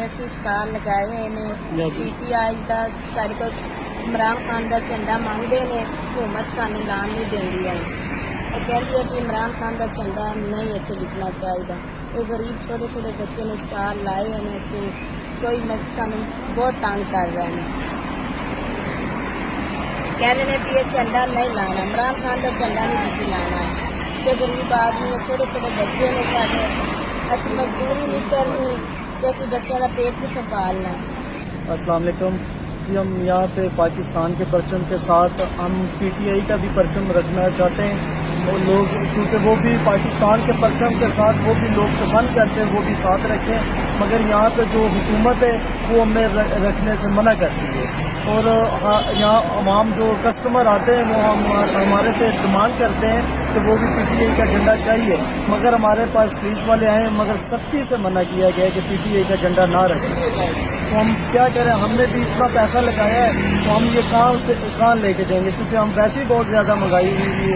اسی سٹال لگائے ہوئے نے PTI دا سارے کو عمران خان دا جھنڈا مانگتے ہیں، حکومت سانو لان نہیں دیندی ہے، وہ کہتی ہے کہ عمران خان دا جھنڈا نہیں اتنے وکنا چاہیے۔ یہ غریب چھوٹے چھوٹے بچے نے سٹال لائے ہوئے ہیں، اسی کوئی سانو بہت تنگ کر رہے ہیں، کہہ رہے ہیں کہ یہ جھنڈا نہیں لانا، عمران خان کا جھنڈا نہیں کسی لانا ہے کہ غریب آدمی ہے، چھوٹے چھوٹے بچے نے سارے، اسی مزدوری نہیں کرنی کہ اسی بچوں کا پیٹ کتوں پالنا۔ السلام علیکم جی، ہم یہاں پہ پاکستان کے پرچم کے ساتھ ہم PTI کا بھی پرچم رکھنا چاہتے ہیں، اور لوگ کیونکہ وہ بھی پاکستان کے پرچم کے ساتھ وہ بھی لوگ پسند کرتے ہیں وہ بھی ساتھ رکھیں، مگر یہاں پہ جو حکومت ہے وہ ہمیں رکھنے سے منع کرتی ہے، اور یہاں عوام جو کسٹمر آتے ہیں وہ ہمارے سے ڈیمانڈ کرتے ہیں کہ وہ بھی PTI کا جھنڈا چاہیے، مگر ہمارے پاس پولیس والے آئے مگر سختی سے منع کیا گیا ہے کہ PTI کا جھنڈا نہ رکھیں۔ تو ہم کیا کریں، ہم نے بھی اتنا پیسہ لگایا ہے تو ہم یہ کہاں لے کے جائیں گے، کیونکہ ہم ویسے ہی بہت زیادہ مہنگائی ہوئی ہے۔